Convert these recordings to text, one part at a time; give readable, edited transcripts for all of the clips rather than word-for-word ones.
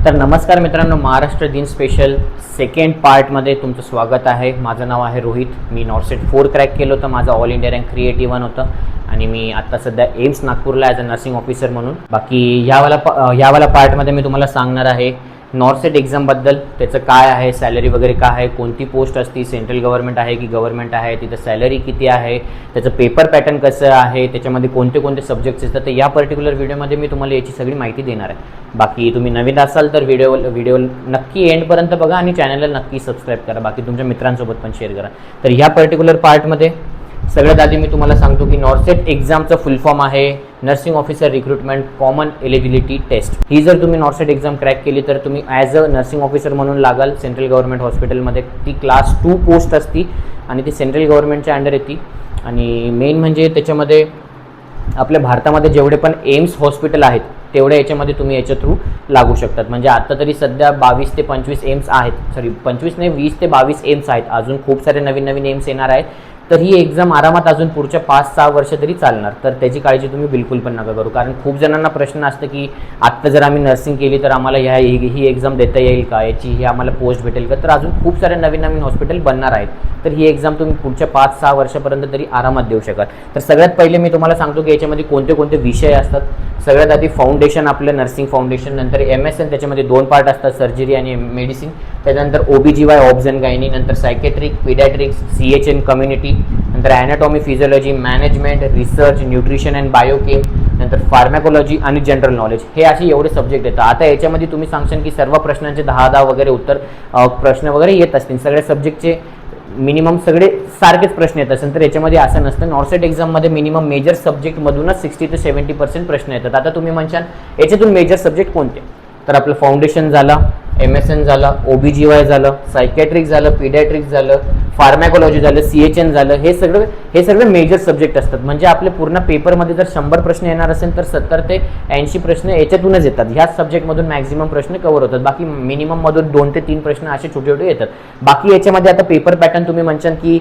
तर नमस्कार मित्रांनो, महाराष्ट्र दिन स्पेशल सेकंड पार्टमध्ये तुमचं स्वागत आहे. माझं नाव आहे रोहित. मी नॉर्सेट 4 क्रॅक केलं होतं. माझं ऑल इंडिया रँक 381 होतं आणि मी आत्ता सध्या एम्स नागपूरला ॲज अ नर्सिंग ऑफिसर म्हणून. बाकी ह्यावाला पार्टमध्ये मी तुम्हाला सांगणार आहे नॉर्सेट एक्झामबद्दल, त्याचं काय आहे, सॅलरी वगैरे काय आहे, कोणती पोस्ट असती, सेंट्रल गव्हर्नमेंट आहे की गव्हर्नमेंट आहे, तिथं सॅलरी किती आहे, त्याचं पेपर पॅटर्न कसं आहे, त्याच्यामध्ये कोणते कोणते सब्जेक्ट्स असतात. तर या पर्टिक्युलर व्हिडिओमध्ये मी तुम्हाला याची सगळी माहिती देणार आहे. बाकी तुम्ही नवीन असाल तर व्हिडिओ नक्की एंडपर्यंत बघा आणि चॅनलला नक्की सबस्क्राईब करा. बाकी तुमच्या मित्रांसोबत पण शेअर करा. तर ह्या पर्टिक्युलर पार्टमध्ये सगळ्यात आधी मी तुम्हाला सांगतो की नॉर्सेट एक्झामचं फुल फॉर्म आहे nursing officer recruitment common eligibility test. ही जर तुम्ही नॉर्सेट एक्झाम क्रॅक केली तर तुम्ही ॲज अ नर्सिंग ऑफिसर म्हणून लागाल सेंट्रल गव्हर्नमेंट हॉस्पिटलमध्ये. ती क्लास 2 पोस्ट असती आणि ती सेंट्रल गव्हर्नमेंटच्या अंडर येते. आणि मेन म्हणजे त्याच्यामध्ये आपल्या भारतामध्ये जेवढे पण एम्स हॉस्पिटल आहेत तेवढे याच्यामध्ये तुम्ही याच्या थ्रू लागू शकतात. म्हणजे आता तरी सध्या 22 ते 25 एम्स आहेत, 25 नाही 20 ते 22 एम्स आहेत. अजून खूप सारे नवीन नवीन एम्स येणार आहेत. तर ही एक्झाम आरामात अजून पुढच्या 5-6 वर्ष तरी चालणार. तर त्याची काळजी तुम्ही बिलकुल पण नका करू. कारण खूप जणांना प्रश्न असतं की आत्ता जर आम्ही नर्सिंग केली तर आम्हाला ही एक्झाम देता येईल का, ही आम्हाला पोस्ट भेटेल का. तर अजून खूप सारे नवीन नवीन हॉस्पिटल बनणार आहेत. तर ही एक्झाम तुम्ही पुढच्या 5-6 वर्षापर्यंत तरी आरामात देऊ शकाल. तर सगळ्यात पहिले मी तुम्हाला सांगतो की याच्यामध्ये कोणते कोणते विषय असतात. सगळ्यात आधी फाउंडेशन, आपलं नर्सिंग फाउंडेशन. नंतर MSN, त्याच्यामध्ये 2 पार्ट असतात, सर्जरी आणि मेडिसिन. त्याच्यानंतर OBGY ऑब्स अँड गायनी. नंतर सायकेट्रिक, पिडॅट्रिक्स, CHN कम्युनिटी. नंतर anatomy, physiology, management, research, nutrition and biochem. नंतर फार्मॅकोलॉजी आणि जनरल नॉलेज. हे असे एवढे सब्जेक्ट येतात. आता याच्यामध्ये तुम्ही सांगशाल की सर्व प्रश्नांचे 10-10 वगैरे उत्तर प्रश्न वगैरे येत असतील, सगळ्या सब्जेक्टचे मिनिमम सगळे सारखेच प्रश्न येत असेल. तर याच्यामध्ये असं नसतं. नॉर्सेट एक्झाममध्ये मिनिमम मेजर सब्जेक्टमधूनच 60 ते 70% प्रश्न येतात. आता तुम्ही म्हणशाल याच्यातून मेजर सब्जेक्ट कोणते, तर आपलं फाउंडेशन झालं, MSN झालं, OBGY झालं, सायकॅट्रिक झालं, पिडॅट्रिक झालं, फार्मॅकोलॉजी झालं, CHN झालं. हे सगळे मेजर सब्जेक्ट असतात. म्हणजे आपले पूर्ण पेपरमध्ये जर 100 प्रश्न येणार असेल तर 70 ते 80 प्रश्न याच्यातूनच येतात. ह्याच सब्जेक्टमधून मॅक्झिमम प्रश्न कव्हर होतात. बाकी मिनिमममधून 2 ते 3 प्रश्न असे छोटे छोटे येतात. बाकी याच्यामध्ये आता पेपर पॅटर्न तुम्ही म्हणशाल की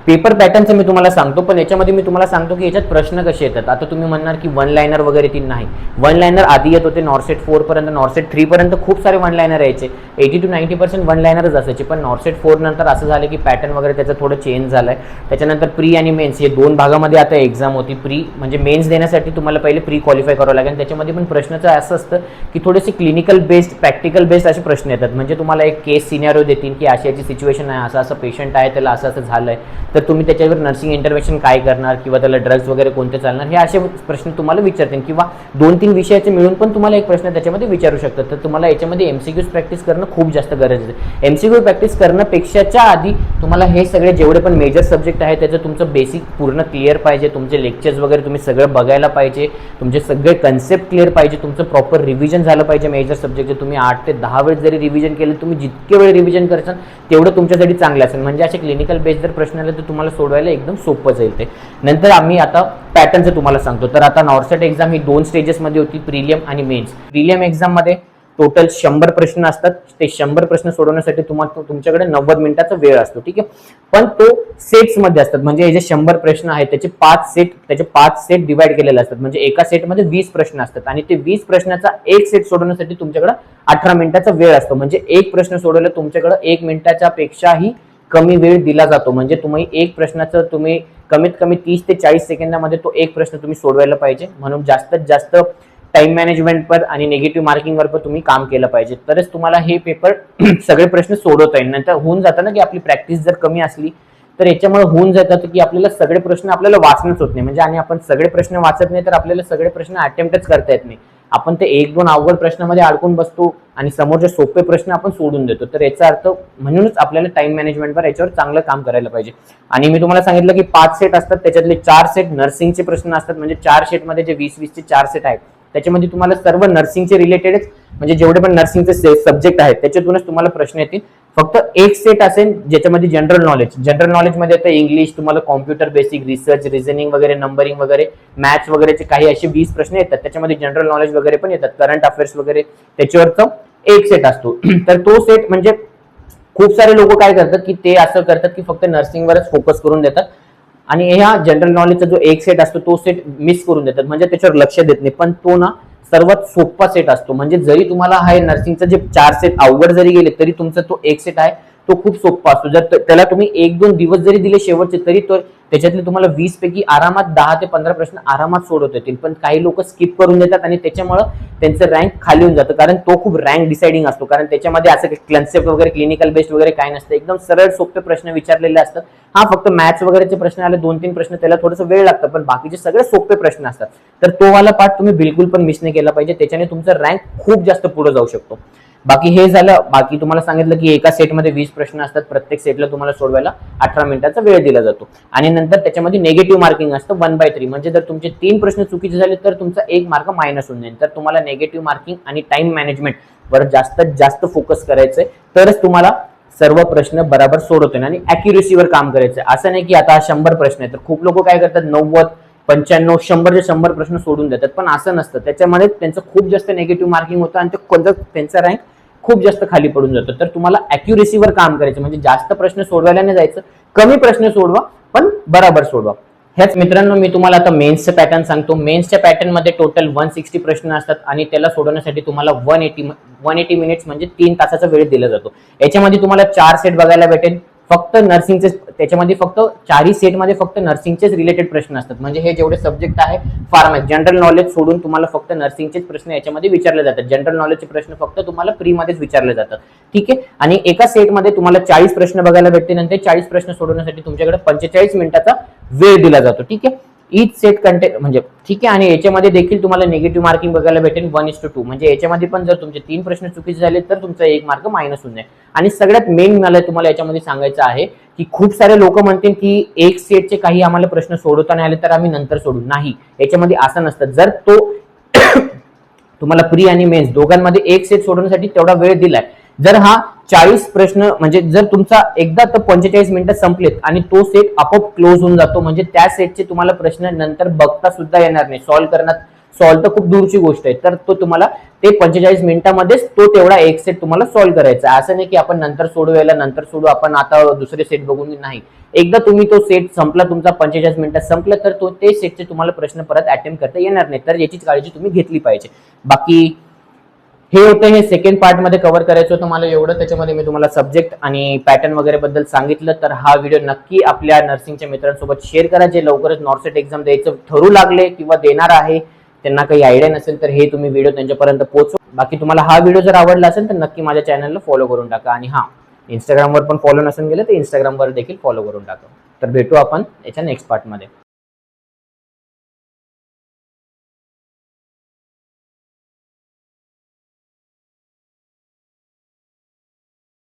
पेपर पॅटर्नचं मी तुम्हाला सांगतो, पण याच्यामध्ये मी तुम्हाला सांगतो की याच्यात प्रश्न कसे येतात. आता तुम्ही म्हणणार की 1 लायनर वगैरे ती नाही. 1 लायनर आधी येत होते नॉर्सेट 4 पर्यंत. नॉर्सेट 3 पर्यंत खूप सारे 1 लायनर यायचे, 80 to 90% 1 लायनरच असायचे. पण नॉर्सेट 4 नंतर असं झालं की पॅटर्न वगैरे त्याचं थोडं चेंज झालंय. त्याच्यानंतर प्री आणि मेन्स हे 2 भागामध्ये आता एक्झाम होती. प्री म्हणजे मेन्स देण्यासाठी तुम्हाला पहिले प्री क्वालिफाय करावं लागेल. त्याच्यामध्ये पण प्रश्नाचं असं असतं की थोडेसे क्लिनिकल बेस्ड, प्रॅक्टिकल बेस्ड असे प्रश्न येतात. म्हणजे तुम्हाला एक केस सिनॅरिओ देतील की अशी याची सिच्युएशन आहे, असं असं पेशंट आहे, त्याला असं असं झालंय, तर तुम्ही त्याच्यावर नर्सिंग इंटरव्हेन्शन काय करणार किंवा त्याला ड्रग्स वगैरे कोणते चालणार, हे असे प्रश्न तुम्हाला विचारतील. किंवा 2-3 विषयाचे मिळून पण तुम्हाला एक प्रश्न त्याच्यामध्ये विचारू शकतात. तर तुम्हाला याच्यामध्ये MCQs प्रॅक्टिस करणं खूप जास्त गरजेचं आहे. MCQ प्रॅक्टिस करण्यापेक्षाच्या आधी तुम्हाला हे सगळे जेवढे पण मेजर सब्जेक्ट आहे त्याचं तुमचं बेसिक पूर्ण क्लिअर पाहिजे. तुमचे लेक्चर्स वगैरे तुम्ही सगळं बघायला पाहिजे. तुमचे सगळे कन्सेप्ट क्लिअर पाहिजे. तुमचं प्रॉपर रिव्हिजन झालं पाहिजे. मेजर सब्जेक्टचे तुम्ही 8 ते 10 वेळेस जरी रिव्हिजन केलं, तुम्ही जितके वेळ रिव्हिजन करसाल तेवढं तुमच्यासाठी चांगलं असेल. म्हणजे असे क्लिनिकल बेस्ड जर प्रश्न आले तर तुम्हाला सोडवायला एकदम सोपं जाईल ते. नंतर आम्ही आता पॅटर्नचं तुम्हाला सांगतो. तर आता नॉर्सेट एक्झाम ही 2 स्टेजेसमध्ये होती, प्रिलियम आणि मेन्स. प्रिलियम एक्झाममध्ये टोटल 100 प्रश्न असतात. ते 100 प्रश्न सोडवण्यासाठी तुमच्याकडे 90 मिनिटाचा वेळ असतो, ठीक आहे. पण तो सेट्समध्ये असतात. म्हणजे हे जे 100 प्रश्न आहेत त्याचे 5 सेट डिवाइड केलेले असतात. म्हणजे एका सेटमध्ये 20 प्रश्न असतात आणि ते 20 प्रश्नाचा एक सेट सोडवण्यासाठी तुमच्याकडे 18 मिनिटाचा वेळ असतो. म्हणजे एक प्रश्न सोडवला तुमच्याकडे 1 मिनिटाच्या पेक्षाही कमी वेळ दिला जातो. म्हणजे तुम्ही एक प्रश्नाचं तुम्ही कमीत कमी 30 ते 40 सेकंदामध्ये तो एक प्रश्न तुम्ही सोडवायला पाहिजे. म्हणून जास्तीत जास्त टाइम मॅनेजमेंटवर आणि निगेटिव्ह मार्किंगवर पण तुम्ही काम केलं पाहिजे. तरच तुम्हाला हे पेपर सगळे प्रश्न सोडवता येईल. नंतर होऊन जातं ना की आपली प्रॅक्टिस जर कमी असली तर याच्यामुळे होऊन जातं की आपल्याला सगळे प्रश्न आपल्याला वाचणंच होत नाही. म्हणजे आणि आपण सगळे प्रश्न वाचत नाही तर आपल्याला सगळे प्रश्न अटेम्प्टच करता येत नाही. आपण ते 1-2 अवघड प्रश्नामध्ये अडकून बसतो आणि समोरचे सोपे प्रश्न आपण सोडून देतो. तर याचा अर्थ म्हणूनच आपल्याला टाइम मॅनेजमेंटवर याच्यावर चांगलं काम करायला पाहिजे. आणि मी तुम्हाला सांगितलं की 5 सेट असतात, त्याच्यातले 4 सेट नर्सिंगचे प्रश्न असतात. म्हणजे 4 सेटमध्ये जे 20-20 चे 4 सेट आहेत त्याच्यामध्ये तुम्हाला सर्व नर्सिंगचे रिलेटेडच, म्हणजे जेवढे पण नर्सिंगचे सब्जेक्ट आहेत त्याच्यातूनच तुम्हाला प्रश्न येतील. फक्त एक सेट असेल ज्याच्यामध्ये जनरल नॉलेजमध्ये येतं इंग्लिश, तुम्हाला कॉम्प्युटर बेसिक, रिसर्च, रिझनिंग वगैरे, नंबरिंग वगैरे, मॅथ्स वगैरेचे काही असे 20 प्रश्न येतात. त्याच्यामध्ये जनरल नॉलेज वगैरे पण येतात, करंट अफेअर्स वगैरे, त्याच्यावरचा एक सेट असतो. तर तो सेट म्हणजे खूप सारे लोक काय करतात की ते असं करतात की फक्त नर्सिंगवरच फोकस करून देतात आणि ह्या जनरल नॉलेजचा जो एक सेट असतो तो सेट मिस करून देतात. म्हणजे त्याच्यावर लक्ष देत नाही. पण तो ना सर्वात सोपा सेट असतो. म्हणजे जरी तुम्हाला हा नर्सिंगचा जे 4 सेट अवघड जरी गेले तरी तुमचा तो एक सेट आहे तो खूप सोपा असतो. जर त्याला तुम्ही 1-2 दिवस जरी दिले शेवटचे तरी तो त्याच्यातले तुम्हाला 20 पैकी आरामात 10 ते 15 प्रश्न आरामात सोडवता येतील. पण काही लोक स्किप करून देतात आणि त्याच्यामुळे त्यांचं रँक खाली होऊन जातं, कारण तो खूप रँक डिसाइडिंग असतो. कारण त्याच्यामध्ये असं कन्सेप्ट वगैरे क्लिनिकल बेस्ड वगैरे काय नसतं, एकदम सरळ सोपे प्रश्न विचारलेले असतात. हा फक्त मॅथ्स वगैरेचे प्रश्न आले 2-3 प्रश्न त्याला थोडंसं वेळ लागतं, पण बाकीचे सगळे सोपे प्रश्न असतात. तर तो वाला पार्ट तुम्ही बिलकुल पण मिस नाही केला पाहिजे, त्याच्याने तुमचा रँक खूप जास्त पुढे जाऊ शकतो. बाकी हे झालं. बाकी तुम्हाला सांगितलं की एका सेटमध्ये 20 प्रश्न असतात, प्रत्येक सेटला तुम्हाला सोडवायला 18 मिनिटाचा वेळ दिला जातो. आणि नंतर त्याच्यामध्ये निगेटिव्ह मार्किंग असतं 1/3. म्हणजे जर तुमचे 3 प्रश्न चुकीचे झाले तर तुमचा 1 मार्क मायनस होऊन जाईल. तर तुम्हाला निगेटिव्ह मार्किंग आणि टाइम मॅनेजमेंट वर जास्तीत जास्त फोकस करायचंय, तरच तुम्हाला सर्व प्रश्न बरोबर सोडवता येईल आणि अॅक्युरेसीवर काम करायचं. असं नाही की आता 100 प्रश्न आहे तर खूप लोक काय करतात 90, 95, 100 प्रश्न सोडून देतात, पण असं नसतं. त्याच्यामध्ये त्यांचं खूप जास्त निगेटिव्ह मार्किंग होतं आणि त्यांचा रँक खूप जास्त खाली पडून जातं. तर तुम्हाला अॅक्युरेसीवर काम करायचं, म्हणजे जास्त प्रश्न सोडवायला नाही जायचं, कमी प्रश्न सोडवा पण बरोबर सोडवा. ह्याच मित्रांनो मी तुम्हाला आता मेन्सचं पॅटर्न सांगतो. मेन्सच्या पॅटर्न मध्ये टोटल 160 प्रश्न असतात आणि त्याला सोडवण्यासाठी तुम्हाला 180 मिनिट्स म्हणजे 3 तासाचा वेळ दिला जातो. याच्यामध्ये तुम्हाला 4 सेट बघायला भेटेल. फक्त नर्सिंगचे त्याच्यामध्ये फक्त 4ही सेटमध्ये फक्त नर्सिंगचेच रिलेटेड प्रश्न असतात. म्हणजे हे जेवढे सब्जेक्ट आहे फार्मसी जनरल नॉलेज सोडून तुम्हाला फक्त नर्सिंगचेच प्रश्न याच्यामध्ये विचारले जातात. जनरल नॉलेजचे प्रश्न फक्त तुम्हाला फ्री मध्येच विचारले जातात. ठीक आहे. आणि एका सेटमध्ये तुम्हाला 40 प्रश्न बघायला भेटतील आणि ते 40 प्रश्न सोडवण्यासाठी तुमच्याकडे 45 मिनिटाचा वेळ दिला जातो. ठीक आहे. ईच सेट कंटेंट म्हणजे ठीक आहे. आणि याच्यामध्ये देखील तुम्हाला निगेटिव्ह मार्किंग बघायला भेटेल 1:2. म्हणजे याच्यामध्ये पण जर तुमचे 3 प्रश्न चुकीचे झाले तर तुमचा 1 मार्क मायनस होऊन जाईल. आणि सगळ्यात मेन मला तुम्हाला याच्यामध्ये सांगायचं आहे की खूप सारे लोक म्हणतील की एक सेटचे काही आम्हाला प्रश्न सोडवता नाही आले तर आम्ही नंतर सोडू. नाही, याच्यामध्ये असं नसतं. जर तो तुम्हाला प्री आणि मेन्स दोघांमध्ये एक सेट सोडवण्यासाठी तेवढा वेळ दिलाय, जर हा 40 प्रश्न म्हणजे जर तुमचा एकदा तर 45 मिनिटं संपलेत आणि तो सेट आपोआप क्लोज होऊन जातो, म्हणजे त्या सेटचे तुम्हाला प्रश्न नंतर बघता सुद्धा येणार नाही. सॉल्व्ह तर खूप दूरची गोष्ट आहे. तर तो तुम्हाला ते 45 मिनिटांमध्येच तो तेवढा एक सेट तुम्हाला सॉल्व्ह करायचा. असं नाही की आपण नंतर सोडू आपण आता दुसरे सेट बघून. नाही, एकदा तुम्ही तो सेट संपला तुमचा 45 मिनिटात संपला तर तो ते सेटचे तुम्हाला प्रश्न परत अटेम्प्ट करता येणार नाही. तर याची काळजी तुम्ही घेतली पाहिजे. बाकी हे होतं, हे सेकंड पार्ट मध्ये कव्हर करायचं होतं मला एवढं. त्याच्यामध्ये मी तुम्हाला सब्जेक्ट आणि पॅटर्न वगैरे बद्दल सांगितलं. तर हा व्हिडिओ नक्की आपल्या नर्सिंगच्या मित्रांसोबत शेअर करा जे लवकरच नॉर्सेट एक्झाम द्यायचं ठरू लागले किंवा देणार आहे, त्यांना काही आयडिया नसेल तर हे तुम्ही व्हिडिओ त्यांच्यापर्यंत पोहोचवा. बाकी तुम्हाला हा व्हिडिओ जर आवडला असेल तर नक्की माझ्या चॅनलला फॉलो करून टाका. आणि हा, इंस्टाग्रामवर पण फॉलो नसेल गेलं तर इंस्टाग्रामवर देखील फॉलो करून टाका. तर भेटू आपण याच्या नेक्स्ट पार्टमध्ये.